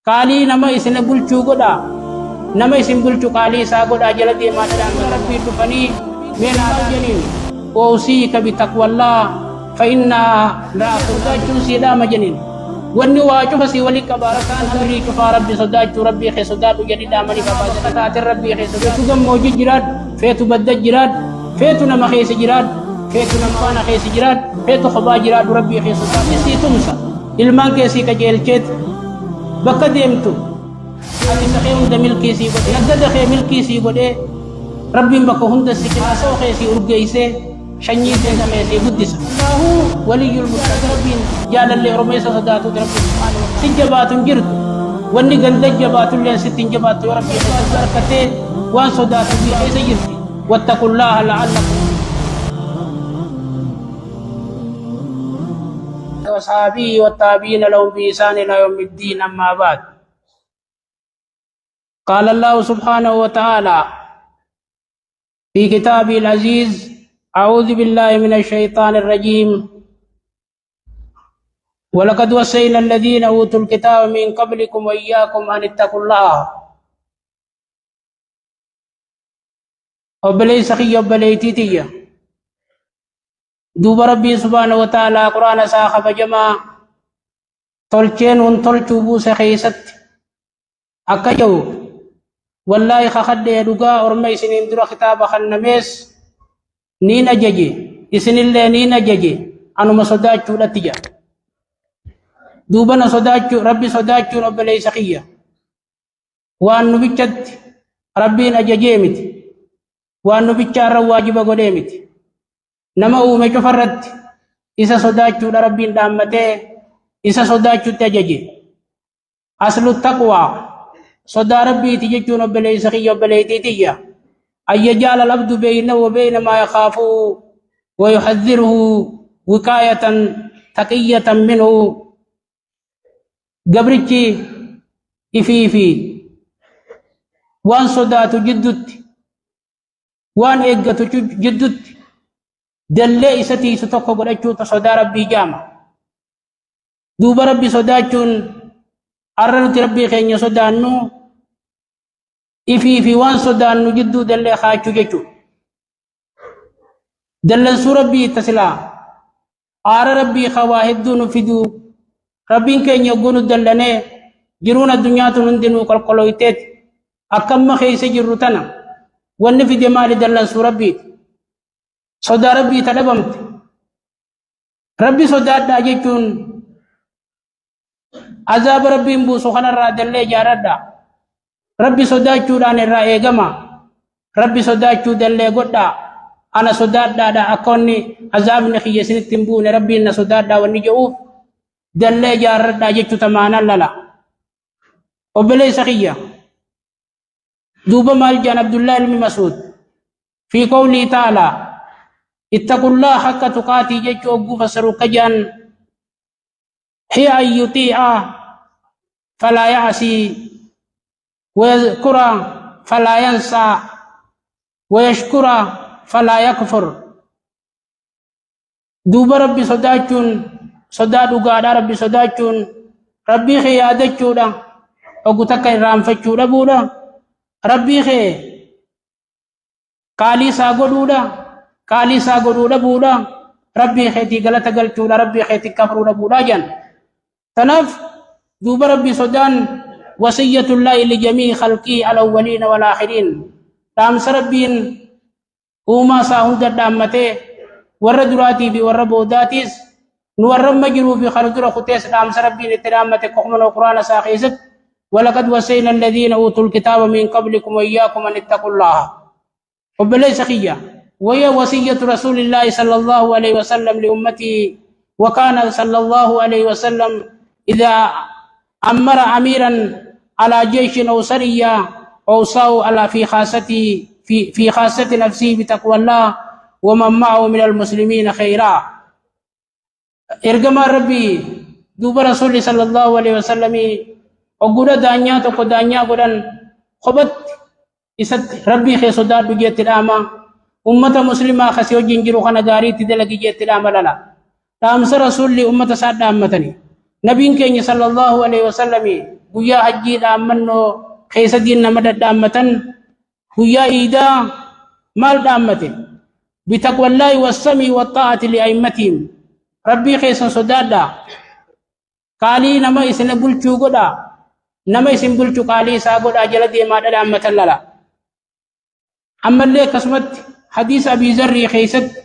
قالي نما إسن بلچو قدا نما إسن بلچو قالي سا قدا جلدي ما دلان ربي تفني من الجنين وأوصيك بتقوى الله فإنها لا ترجو سيدا مجنين واني واجب سي ولي كباركان امري كفا ربي صداج ربي خي صداج جديد امري كفا ربي خي صداج كم موجود جراد فيتو بدج جراد فيتو نما خي سجراد فيتو نما خي سجراد فيتو خبا جراد ربي خي صداج سي تمسا ilman kesi ka jelchet bakka demtu ati sa khayum da milki si gode nagda khay milki si gode rabbin bakka hunda sikina so khay si urgeise shanyi se da me se buddisa Allahu waliyul muttaqin jalal li rumaysa sadatu rabbi subhanahu wa ta'ala sijabatun jirtu wanni ganda jabatun len sitin jabatu rabbi barakate wan sadatu bi aysa jirti wattaqullaha la'allakum وصحابي والتابعين لهم بإحسان إلى يوم الدين أما بعد قال الله سبحانه وتعالى في كتابه العزيز أعوذ بالله من الشيطان الرجيم ولقد وصينا الذين أوتوا الكتاب من قبلكم وإياكم أن اتقوا الله وبلي سخي وبلي تيتية دوب ربي سبحانه وتعالى قرآن ساخف جماع تلچين تلچو بو سخيست أكجو والله خخد يدوغا ورمي سنين درا خطاب خنميس نين ججي إسن الله نين ججي أنو مصداچو لتجا دوبنا صداچو ربي صداچو رب ليس خيّة وأن نبيشت ربي نججيمت وأن نبيشت رواجب قديمت nama uume cufarratti isa sodaachuudha rabbiin dhaammatee isa sodaachuutti ajaje aslu taqwa sodaa rabbiiti jechuun obboleessa kiyya obboleettiitiyya an yaj'ala al-abdu baynahu wa bayna maa yakhaafu wa yuhadhdhiruhu wiqaayatan taqiyyatan minhu gabrichi ifiifi waan sodaatu jiddutti waan eeggatu jiddutti dallee isati isu tokko godhachuuta sodaa rabbii jaama duuba rabbi sodaachuun arra nuti rabbii keenya sodaannu ifii fi waan sodaannu jidduu dallee kaachuu jechuu dallansuu rabbii itta silaa aara rabbii kawaa hedduu nu fiduu rabbiin keenya gunu dallanee jiruun addunyaatu hundinuu qolqoloyteet akkamma keessa jirru tana wanni fide maali dallansuu rabbiiti sodaa rabbii tadhabamte rabbi sodaadhaa jechuun azaaba rabbiin buusu kanarraa dallee jaaradhaa rabbi sodaachuudhaan irraa eegama rabbi sodaachuu dallee godhaa ana sodaadhaadha akka wanni azaabni kiyya isinitti hin buune rabbiin na sodaadhaa wanni jedhuuf dallee jaaradhaa jechuu tamaanaan lala obboleessa kiyya duuba maal jaan Abdullah ilmi Mas'ud fi qawlii ta'ala اتقوا الله حق تقاته جج أبو فسروا كجان هي أن يطيع فلا يعصي ويذكر فلا ينسى ويشكر فلا يكفر دوب ربي صداچون صدادو غادا ربي صداچون ربي خيادچودا اوغتك رامفچودا بودا ربي خي قالي ساغودودا قالي ساغورو دبودا ربي خيتي غلطه غلطودا ربي خيتي كفرو دبودا جن تنف دوب ربي سودان وصيه الله لجميع خلقي الاولين والاخرين تام سربين وما ساهند دامته ور دراتي في ور بوداتيس نور مجرو في خرجر خطيس تام سربين اترامته قوم القران ساخيست ولقد وصينا الذين اوتوا الكتاب من قبلكم واياكم ان اتقوا الله وبليس خيا وهي وصية رسول الله صلى الله عليه وسلم لأمته وكان صلى الله عليه وسلم إذا أمر أميرا على جيش أو سرية أوصاه على في خاصة نفسه بتقوى الله ومن معه من المسلمين خيرا إرجم ربي دوب رسول صلى الله عليه وسلم وقول دانيا تقول دانيا قدن خبت إسد ربي خي صداد بجيت الأمام ummata muslimaa kasi wajjin jiru kana gaariitti dalagi jettee dhaamalala dhaamsa rasuulli ummata isaa dhaammatani nabiin keenya sallallahu alaihi wasallam guyyaa hajjii dhaammannoo keessa diinna madad dhaammatan guyyaa iidaa maal dhaammate bitaqwallaahi wassamii waxaa'ati li'aimmatihim rabbii keessan sodaadhaa qaalii nama isin bulchuu godhaa nama isin bulchu qaalii isaa godhaa jala deemaadha dhaammatan lala ammallee akkasumatti hadiisa abii zarrii keessatti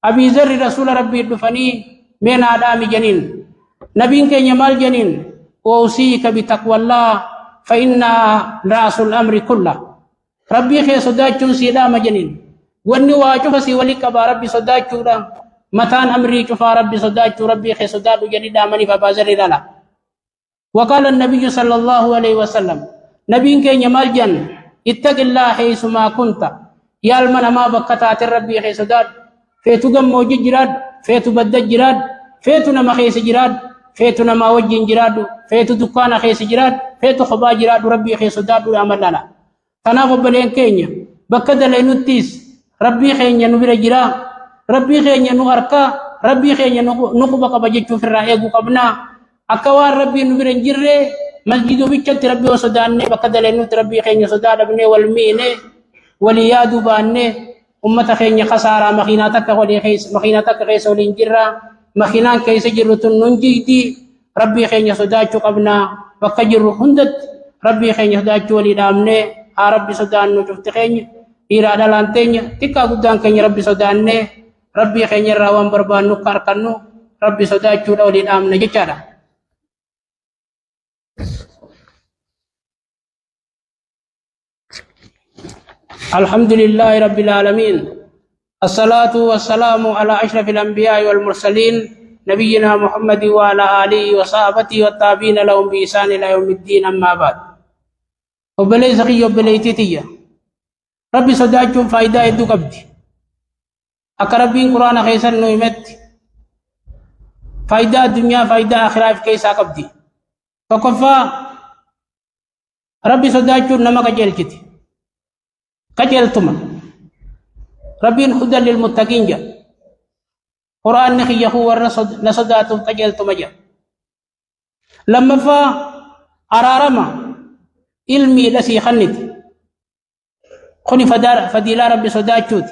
abii zarri rasuula rabbii dhufanii meenaa dhaami janiin nabiin keenya maal janiin oosiika bitaqwallaa fa innaa ra'sul amri kulla rabbii kee sodaachuun sii dhaama janiin wanni waa cufa sii walii qabaa rabbi sodaachuudha mataan amrii cufaa rabbi sodaachuu rabbii kee sodaadhu jedhi dhaamaniif abaa zarri lala وقال النبي صلى الله عليه وسلم نبي كين يمال جن اتق الله حيثما كنت يا المن ما بكتات ربي حيث داد فيتو قم موجد جراد فيتو بدد جراد فيتو نما خيس جراد فيتو نما وجه جراد فيتو دكان خيس جراد فيتو خبا جراد ربي حيث داد وعمل لنا تناغب بلين كينيا بكد لينوتيس ربي خين ينبير جرا ربي خين ينغركا ربي خين ينقبك بجيتو في الرأيق قبنا أكوار ربي نبير جرة مسجد بيتشت ربي وصدانه بكد لينوت ربي خين يصداد ابنه والمينه وليادو بانه أمة خين خسارة مخيناتك مخيناتك خيس ولينجرة مخينان كيس جرة ننجيتي ربي خين يصداد قبنا بكجر هندت ربي خين يصداد وليدامنه ربي صدان نجفت خين إرادة لانتين تكا قدان كين ربي صدانه ربي خين يراوان بربان نكار كنو ربي صداد وليدامنه جچارا الحمد لله رب العالمين الصلاة والسلام على أشرف الأنبياء والمرسلين نبينا محمد وعلى آله وصحبه والتابعين لهم بإحسان إلى يوم الدين أما بعد وبلي سقي وبلي تيتيا ربي صداقكم فايدة يدو قبدي أقربين قرآن خيسا نويمت فايدة الدنيا فايدة آخرة في كيسا قبدي فكفا ربي صداقكم نمك جلكتي كجلتما ربين هدى للمتقين جا قرآن نخي يخو ورسد نصداتم كجلتما جا لما فا أرارما علمي لسي خنت خني فديلا ربي صداتشوت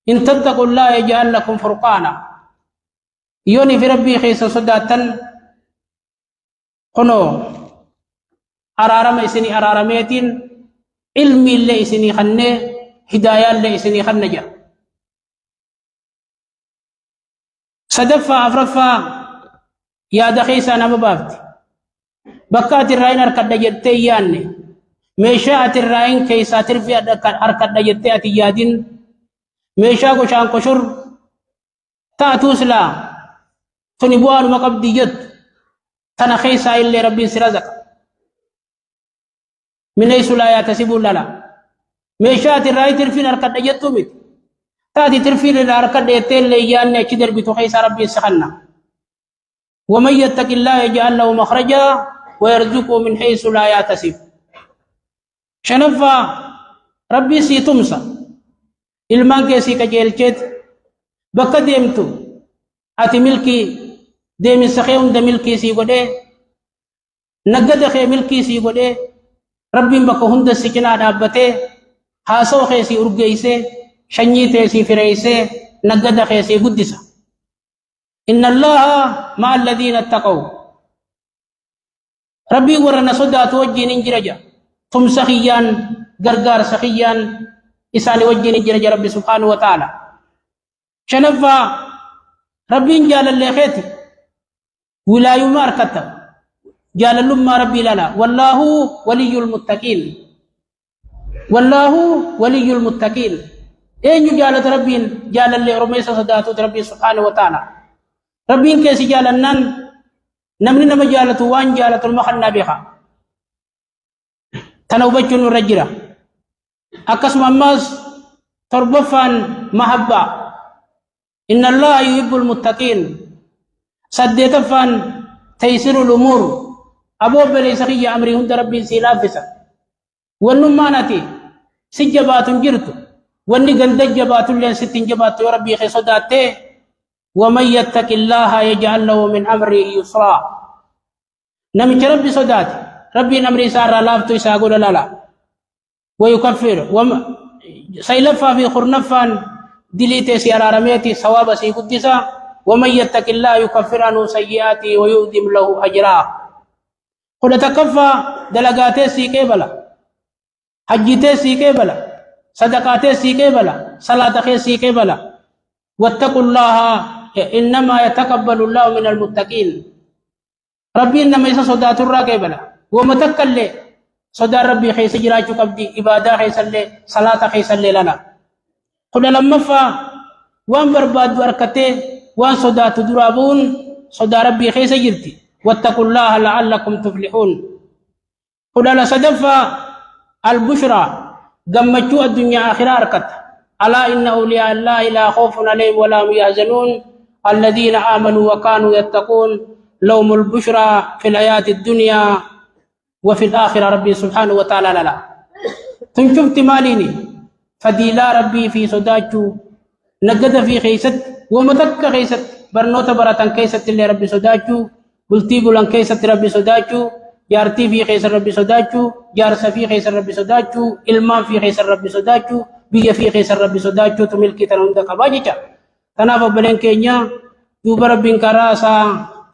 إن تتقوا الله يجعل لكم فرقانا يوني في ربي خيس صداتا خنو أرارما إسني أرارميتين علمي اللي إسني خنه هدايا اللي إسني خنجا صدفة أفرفة يا دخيسة أنا مبافت بكات الرأين أركد جدتي ياني ميشاءت الرأين كيسا ترفي أركد جدتي أتيادين ميشاء كشان كشر تاتوس لا تنبوان مقبدي جد تنخيسا اللي ربي سرزك من أي لا يحتسب لنا ميشات الرأي ترفين أركد أجتمت تاتي ترفين الأركد يتين ليان كدر بتخيس ربي سخنا ومن يتق الله يجعل له مخرجا ويرزقه من حيث لا يحتسب شنفا ربي سي تمسا ilmaan keessii qajeelcheet bakka deemtu ati milkii deeminsa kee hunda milkii sii godhee naggada kee milkii sii godhee rabbiin bakka hunda si cinaa dhaabbatee haasoo kee sii urgeeysee shanyii tee sii fireeysee naggada kee sii guddisa inna allaha ma'a alladhiina ittaqaw rabbiin warra na sodaatu wajjiin hin jira jira tumsa kiyyaan gargaarsa kiyyaan إساني وجهني جل ربي سبحانه وتعالى شنفا ربي جال اللي خيتي ولا يمار كتب جال لما ربي لنا والله ولي المتقين والله ولي المتقين أين جالت ربي جال اللي رميس صداته ربي سبحانه وتعالى ربي كيس جال النن نمني نما جالت وان جالت المخنى بها تنوبت الرجرة أقسم الناس تربفا محبة إن الله يحب المتقين سديتفا تيسير الأمور أبو بلي سخي أمري هند ربي سيلافسا والنمانتي سجبات جرت والنقل دجبات لين ست جبات ربي خصداته ومن يتق الله يجعل له من أمره يسرا نمك ربي صداتي ربي أمري سار لافتو يساقول لا ويكفر سيلفا في خرنفان دليتي سيارة رميتي ثواب سيقدسا ومن يتق الله يكفر عنه سيئاته ويؤذم له أجرا قل تكفى دلقاتي سيكي بلا حجتي سيكي بلا صدقاتي سيكي بلا صلاة خير سيكي بلا واتقوا الله إنما يتقبل الله من المتقين ربي إنما يسا صدات الراكي بلا ومتكل صدى ربي خيس جراجو قبدي إبادة خيس اللي صلاة خيس اللي لنا قل لما فا وان برباد وركته وان صدات درابون صدى ربي خيس جرتي واتقوا الله لعلكم تفلحون قل لصدفا البشرى قمتشو الدنيا آخرة أركت ألا إن أولياء الله لا خوف عليهم ولا هم يحزنون الذين آمنوا وكانوا يتقون لهم البشرى في الحياة الدنيا وفي الآخرة ربي سبحانه وتعالى لا تنشفت ماليني فديلا ربي في صداجو نقد في خيست ومتك خيست برنوت براتن كيست اللي ربي صداجو بلتي بلان كيست ربي صداجو جارتي في خيسر ربي صداجو جارسا في خيسر ربي صداجو علمان في خيسر ربي صداجو بيا في خيسر ربي صداجو تملكي تنوندا قباجيتا تنافا بلين كينيا دوب ربي كراسا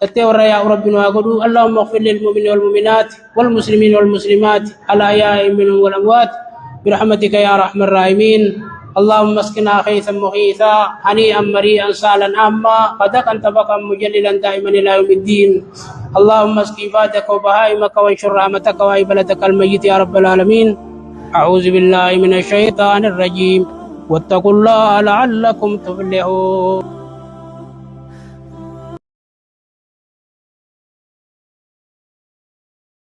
اتورا يا ربنا وقولوا اللهم اغفر للمؤمنين والمؤمنات والمسلمين والمسلمات الأحياء منهم والأموات برحمتك يا أرحم الراحمين اللهم اسقنا غيثا مغيثا هنيئا مريئا سهلا عاما غدقا طبقا مجللا دائما إلى يوم الدين اللهم اسق عبادك وبهائمك وانشر رحمتك وعبادك الميت يا رب العالمين أعوذ بالله من الشيطان الرجيم واتقوا الله لعلكم تفلحون